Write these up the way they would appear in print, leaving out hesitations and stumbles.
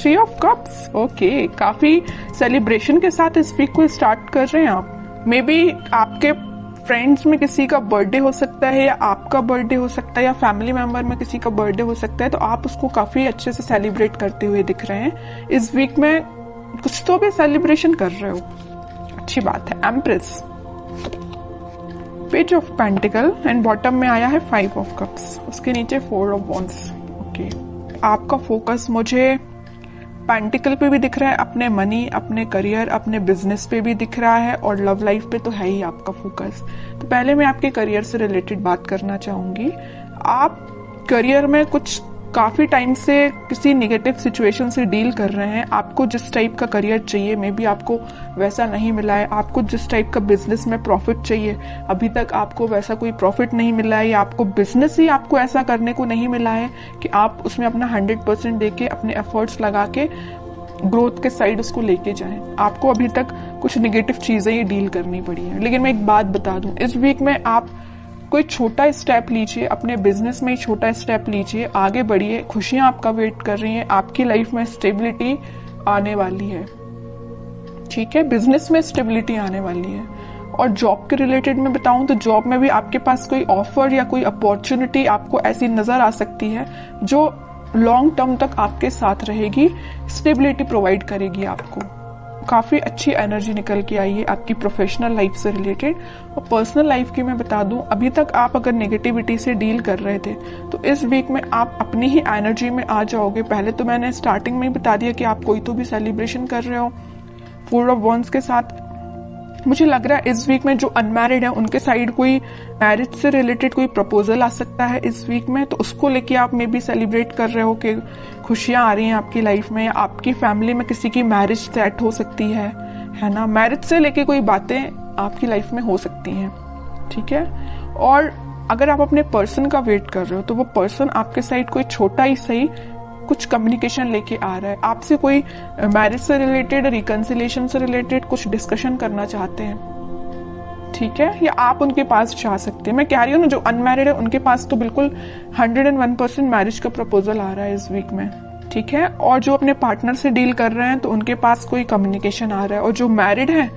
3 of cups, okay, काफी celebration के साथ इस वीक को स्टार्ट कर रहे हैं आप। मे बी आपके फ्रेंड्स में किसी का बर्थडे हो सकता है, या आपका बर्थडे हो सकता है, या फैमिली मेंबर में किसी का बर्थडे हो सकता है, तो आप उसको काफी अच्छे से सेलिब्रेट करते हुए दिख रहे हैं। इस वीक में कुछ तो भी सेलिब्रेशन कर रहे हो, अच्छी बात है। Empress, page of pentacle and bottom में आया है 5 ऑफ कप्स, उसके नीचे 4 ऑफ वॉन्ड्स। ओके, आपका फोकस मुझे पेंटिकल पे भी दिख रहा है, अपने मनी, अपने करियर, अपने बिजनेस पे भी दिख रहा है, और लव लाइफ पे तो है ही आपका फोकस। तो पहले मैं आपके करियर से रिलेटेड बात करना चाहूंगी। आप करियर में कुछ काफी टाइम से किसी नेगेटिव सिचुएशन से डील कर रहे हैं। आपको जिस टाइप का करियर चाहिए, मे बी आपको वैसा नहीं मिला है। आपको जिस टाइप का बिजनेस में प्रॉफिट चाहिए, अभी तक आपको वैसा कोई प्रॉफिट नहीं मिला है, या आपको बिजनेस ही आपको ऐसा करने को नहीं मिला है कि आप उसमें अपना 100% देके, अपने एफर्ट्स लगा के ग्रोथ के साइड उसको लेके जाएं। आपको अभी तक कुछ नेगेटिव चीजें ही डील करनी पड़ी है। लेकिन मैं एक बात बता दूं, इस वीक में आप कोई छोटा स्टेप लीजिए, अपने बिजनेस में ही छोटा स्टेप लीजिए, आगे बढ़िए, खुशियां आपका वेट कर रही हैं, आपकी लाइफ में स्टेबिलिटी आने वाली है। ठीक है, बिजनेस में स्टेबिलिटी आने वाली है। और जॉब के रिलेटेड में बताऊं तो जॉब में भी आपके पास कोई ऑफर या कोई अपॉर्चुनिटी आपको ऐसी नजर आ सकती है जो लॉन्ग टर्म तक आपके साथ रहेगी, स्टेबिलिटी प्रोवाइड करेगी आपको। काफी अच्छी एनर्जी निकल के आई है आपकी प्रोफेशनल लाइफ से रिलेटेड। और पर्सनल लाइफ की मैं बता दूं, अभी तक आप अगर नेगेटिविटी से डील कर रहे थे तो इस वीक में आप अपनी ही एनर्जी में आ जाओगे। पहले तो मैंने स्टार्टिंग में ही बता दिया कि आप कोई तो भी सेलिब्रेशन कर रहे हो 4 ऑफ वॉन्ड्स के साथ। मुझे लग रहा है इस वीक में जो अनमैरिड है उनके साइड कोई मैरिज से रिलेटेड कोई प्रपोजल आ सकता है इस वीक में, तो उसको लेके आप मे बी सेलिब्रेट कर रहे हो कि खुशियां आ रही हैं आपकी लाइफ में, या आपकी फैमिली में किसी की मैरिज सेट हो सकती है ना। मैरिज से लेके कोई बातें आपकी लाइफ में हो सकती हैं, ठीक है। और अगर आप अपने पर्सन का वेट कर रहे हो तो वो पर्सन आपके साइड कोई छोटा ही सही कुछ कम्युनिकेशन लेके आ रहा है, आपसे कोई मैरिज से रिलेटेड, रिकंसिलेशन से रिलेटेड कुछ डिस्कशन करना चाहते हैं, ठीक है, या आप उनके पास जा सकते हैं। मैं कह रही हूँ ना, जो अनमैरिड है उनके पास तो बिल्कुल 101% मैरिज का प्रपोजल आ रहा है इस वीक में, ठीक है। और जो अपने पार्टनर से डील कर रहे हैं तो उनके पास कोई कम्युनिकेशन आ रहा है। और जो मैरिड है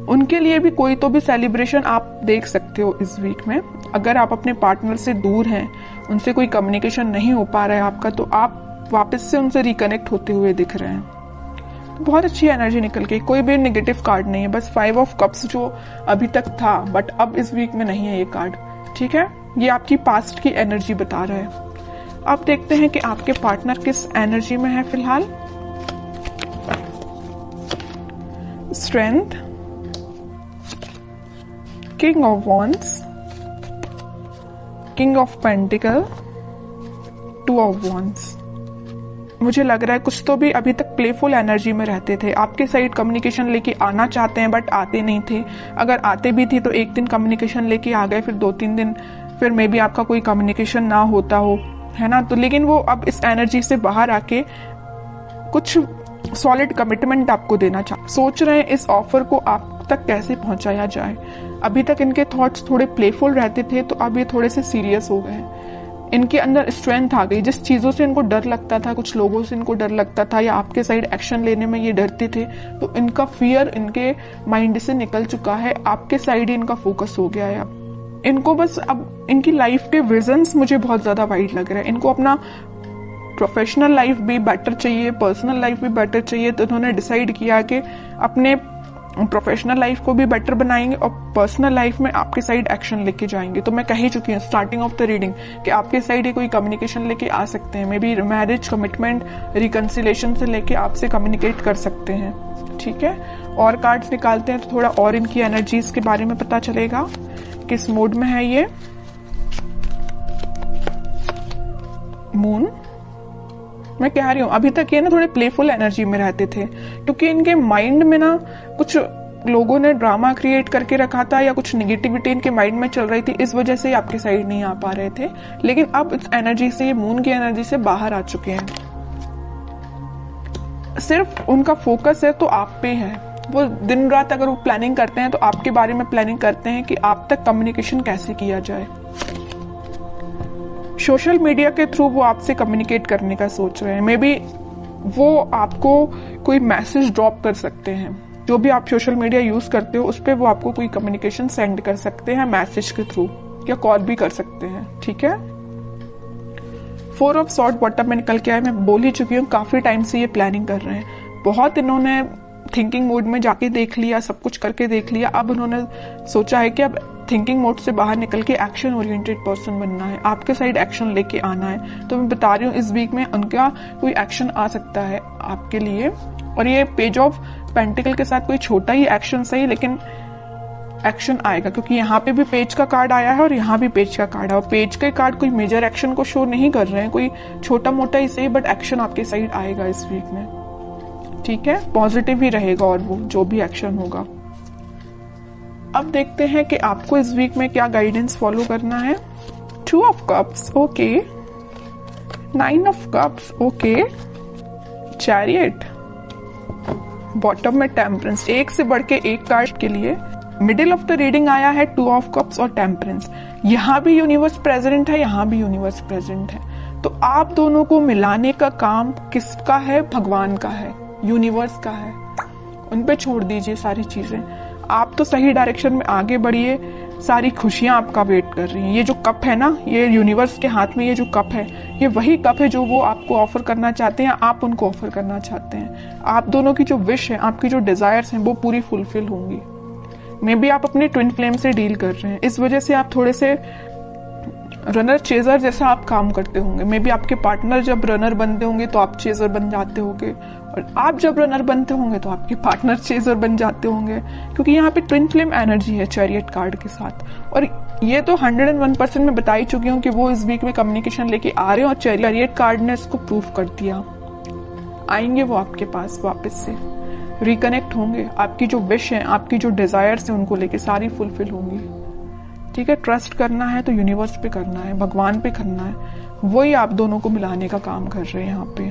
उनके लिए भी कोई तो भी सेलिब्रेशन आप देख सकते हो इस वीक में। अगर आप अपने पार्टनर से दूर हैं, उनसे कोई कम्युनिकेशन नहीं हो पा रहा है आपका, तो आप वापस से उनसे रिकनेक्ट होते हुए दिख रहे हैं। तो बहुत अच्छी एनर्जी निकल के, कोई भी नेगेटिव कार्ड नहीं है, बस 5 ऑफ कप्स जो अभी तक था बट अब इस वीक में नहीं है ये कार्ड, ठीक है। ये आपकी पास्ट की एनर्जी बता रहा है। अब देखते हैं कि आपके पार्टनर किस एनर्जी में है फिलहाल। Strength, king of wands, king of pentacle, 2 of wands. मुझे लग रहा है कुछ तो भी अभी तक प्लेफुल एनर्जी में रहते थे, आपके साइड कम्युनिकेशन लेके आना चाहते हैं बट आते नहीं थे। अगर आते भी थे तो एक दिन कम्युनिकेशन लेके आ गए, फिर 2-3 दिन फिर मे बी आपका कोई कम्युनिकेशन ना होता हो, है ना। तो लेकिन वो अब इस एनर्जी से बाहर आके कुछ सॉलिड कमिटमेंट आपको देना सोच रहे हैं। इस ऑफर को आप तक कैसे पहुंचाया जाए। अभी तक इनके थॉट्स थोड़े प्लेफुल रहते थे, तो अब ये थोड़े से सीरियस हो गए। इनके अंदर स्ट्रेंथ आ गई। जिस चीजों से इनको डर लगता था, कुछ लोगों से इनको डर लगता था, या आपके साइड एक्शन लेने में ये डरते थे, तो इनका फियर इनके माइंड से निकल चुका है। आपके साइड ही इनका फोकस हो गया है। अब इनको बस अब इनकी लाइफ के विजन्स मुझे बहुत ज्यादा वाइड लग रहा है। इनको अपना प्रोफेशनल लाइफ भी बेटर चाहिए, पर्सनल लाइफ भी बेटर चाहिए, तो इन्होंने डिसाइड किया कि अपने प्रोफेशनल लाइफ को भी बेटर बनाएंगे और पर्सनल लाइफ में आपके साइड एक्शन लेके जाएंगे। तो मैं कह ही चुकी हूँ स्टार्टिंग ऑफ द रीडिंग कि आपके साइड ही कोई कम्युनिकेशन लेके आ सकते हैं। May be marriage, commitment, reconciliation से लेके आपसे कम्युनिकेट कर सकते हैं, ठीक है। और कार्ड्स निकालते हैं तो थोड़ा और इनकी एनर्जीज के बारे में पता चलेगा, किस मूड में है ये। मून, मैं कह रही हूँ अभी तक ये ना थोड़े प्लेफुल एनर्जी में रहते थे, क्योंकि इनके माइंड में ना कुछ लोगों ने ड्रामा क्रिएट करके रखा था, या कुछ नेगेटिविटी इनके माइंड में चल रही थी, इस वजह से आपके साइड नहीं आ पा रहे थे। लेकिन अब इस एनर्जी से, ये मून की एनर्जी से बाहर आ चुके हैं। सिर्फ उनका फोकस है तो आप पे है। वो दिन रात अगर वो प्लानिंग करते हैं तो आपके बारे में प्लानिंग करते हैं कि आप तक कम्युनिकेशन कैसे किया जाए। सोशल मीडिया के थ्रू वो आपसे कम्युनिकेट करने का सोच रहे हैं। मे बी वो आपको कोई मैसेज ड्रॉप कर सकते हैं। जो भी आप सोशल मीडिया यूज करते हो उस पर वो आपको कोई कम्युनिकेशन सेंड कर सकते हैं मैसेज के थ्रू, या कॉल भी कर सकते हैं, ठीक है। 4 ऑफ सॉर्ड बॉटम में निकल के आए। मैं बोल ही चुकी हूँ काफी टाइम से ये प्लानिंग कर रहे हैं, बहुत इन्होंने थिंकिंग मोड में जाके देख लिया, सब कुछ करके देख लिया। अब उन्होंने सोचा है कि अब थिंकिंग मोड से बाहर निकल के एक्शन ओरिएंटेड पर्सन बनना है, आपके साइड एक्शन लेके आना है। तो मैं बता रही हूँ इस वीक में उनका कोई एक्शन आ सकता है आपके लिए। और ये पेज ऑफ पेंटिकल के साथ कोई छोटा ही एक्शन सही, लेकिन एक्शन आएगा, क्योंकि यहाँ पे भी पेज का कार्ड आया है और यहाँ भी पेज का कार्ड है। और पेज के कार्ड कोई मेजर एक्शन को शो नहीं कर रहे हैं, कोई छोटा मोटा ही सही, बट एक्शन आपके साइड आएगा इस वीक में, ठीक है। पॉजिटिव ही रहेगा और वो जो भी एक्शन होगा। अब देखते हैं कि आपको इस वीक में क्या गाइडेंस फॉलो करना है। 2 of cups, okay. 9 of cups, okay. Chariot, bottom में टेम्परेंस, एक से बढ़ के एक कार्ड के लिए। मिडिल ऑफ द रीडिंग आया है 2 ऑफ कप्स और टेम्परेंस। यहाँ भी यूनिवर्स प्रेजेंट है, यहाँ भी यूनिवर्स प्रेजेंट है। तो आप दोनों को मिलाने का काम किसका है? भगवान का है, यूनिवर्स का है। उन पे छोड़ दीजिए सारी चीजें, आप तो सही डायरेक्शन में आगे बढ़िए। सारी खुशियां आपका वेट कर रही हैं। ये जो कप है ना, ये यूनिवर्स के हाथ में ये जो कप है, ये वही कप है जो वो आपको ऑफर करना चाहते हैं, आप उनको ऑफर करना चाहते हैं। आप दोनों की जो विश है, आपकी जो डिजायर्स हैं, वो पूरी फुलफिल होंगी। मे बी आप अपने ट्विन फ्लेम से डील कर रहे हैं, इस वजह से आप थोड़े से रनर चेजर जैसा आप काम करते होंगे। मे बी आपके पार्टनर जब रनर बनते होंगे तो आप चेजर बन जाते होंगे, और आप जब रनर बनते होंगे तो आपके पार्टनर चेजर बन जाते होंगे, क्योंकि यहाँ पे ट्विन फ्लेम एनर्जी है चैरियट कार्ड के साथ। और ये तो 101% में बता ही चुकी हूँ कि वो इस वीक में कम्युनिकेशन लेके आ रहे हैं, और चैरियट कार्ड ने इसको प्रूफ कर दिया। आएंगे वो आपके पास वापस से, रिकनेक्ट होंगे। आपकी जो विश है, आपकी जो डिजायर्स है, उनको लेके सारी फुलफिल होंगी, ठीक है। ट्रस्ट करना है तो यूनिवर्स पे करना है, भगवान पे करना है, वही आप दोनों को मिलाने का काम कर रहे हैं यहाँ पे।